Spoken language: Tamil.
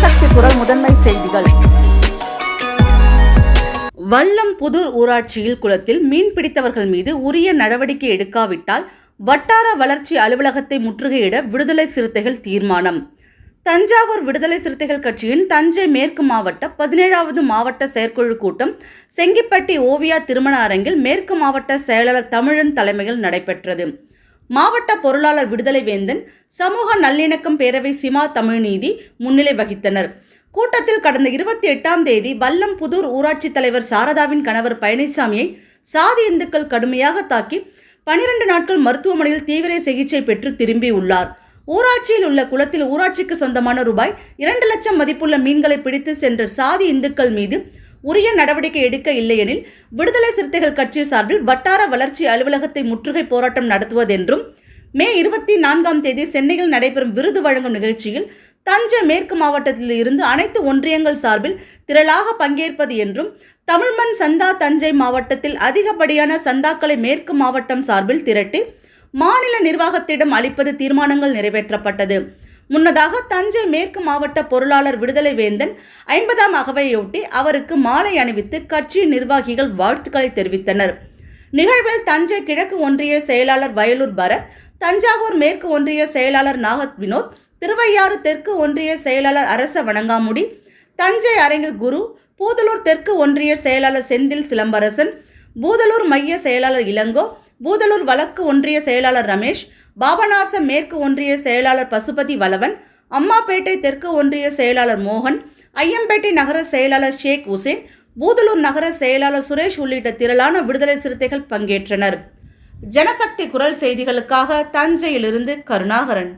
ஜனசக்தி குரல் முதன்மை செய்திகள். வல்லம்புதூர் ஊராட்சியில் குளத்தில் மீன் பிடித்தவர்கள் மீது உரிய நடவடிக்கை எடுக்காவிட்டால் வட்டார வளர்ச்சி அலுவலகத்தை முற்றுகையிட விடுதலை சிறுத்தைகள் தீர்மானம். தஞ்சாவூர் விடுதலை சிறுத்தைகள் கட்சியின் தஞ்சை மேற்கு மாவட்ட 17வது மாவட்ட செயற்குழு கூட்டம் செங்கிப்பட்டி ஓவியா திருமண அரங்கில் மேற்கு மாவட்ட செயலாளர் தமிழன் தலைமையில் நடைபெற்றது. மாவட்ட பொருளாளர் விடுதலை வேந்தன், சமூக நல்லிணக்கம் பேரவை சிமா தமிழ்நீதி முன்னிலை வகித்தனர். கூட்டத்தில் கடந்த 28ஆம் தேதி வல்லம்புதூர் ஊராட்சி தலைவர் சாரதாவின் கணவர் பழனிசாமியை சாதி இந்துக்கள் கடுமையாக தாக்கி 12 நாட்கள் மருத்துவமனையில் தீவிர சிகிச்சை பெற்று திரும்பியுள்ளார். ஊராட்சியில் உள்ள குளத்தில் ஊராட்சிக்கு சொந்தமான ரூபாய் 2 லட்சம் மதிப்புள்ள மீன்களை பிடித்து சென்ற சாதி இந்துக்கள் மீது உரிய நடவடிக்கை எடுக்க இல்லையெனில் விடுதலை சிறுத்தைகள் கட்சி சார்பில் வட்டார வளர்ச்சி அலுவலகத்தை முற்றுகை போராட்டம் நடத்துவதென்றும், மே 24ஆம் தேதி சென்னையில் நடைபெறும் விருது வழங்கும் நிகழ்ச்சியில் தஞ்சை மேற்கு மாவட்டத்தில் இருந்து அனைத்து ஒன்றியங்கள் சார்பில் திரளாக பங்கேற்பது என்றும், தமிழ்மண் சந்தா தஞ்சை மாவட்டத்தில் அதிகப்படியான சந்தாக்களை மேற்கு மாவட்டம் சார்பில் திரட்டி மாநில நிர்வாகத்திடம் அளிப்பது தீர்மானங்கள் நிறைவேற்றப்பட்டது. முன்னதாக தஞ்சை மேற்கு மாவட்ட பொருளாளர் விடுதலை வேந்தன் 50ஆம் அகவையொட்டி அவருக்கு மாலை அணிவித்து கட்சி நிர்வாகிகள் வாழ்த்துக்களை தெரிவித்தனர். நிகழ்வில் தஞ்சை கிழக்கு ஒன்றிய செயலாளர் வயலூர் பரத், தஞ்சாவூர் மேற்கு ஒன்றிய செயலாளர் நாகத் வினோத், திருவையாறு தெற்கு ஒன்றிய செயலாளர் அரச வணங்காமுடி, தஞ்சை அரங்கில் குரு, பூதலூர் தெற்கு ஒன்றிய செயலாளர் செந்தில் சிலம்பரசன், பூதலூர் மைய செயலாளர் இளங்கோ, பூதலூர் வழக்கு ஒன்றிய செயலாளர் ரமேஷ், பாபநாசம் மேற்கு ஒன்றிய செயலாளர் பசுபதி வளவன், அம்மாப்பேட்டை தெற்கு ஒன்றிய செயலாளர் மோகன், ஐயம்பேட்டை நகர செயலாளர் ஷேக் உசேன், பூதலூர் நகர செயலாளர் சுரேஷ் உள்ளிட்ட திரளான விடுதலை சிறுத்தைகள் பங்கேற்றனர். ஜனசக்தி குரல் செய்திகளுக்காக தஞ்சையிலிருந்து கருணாகரன்.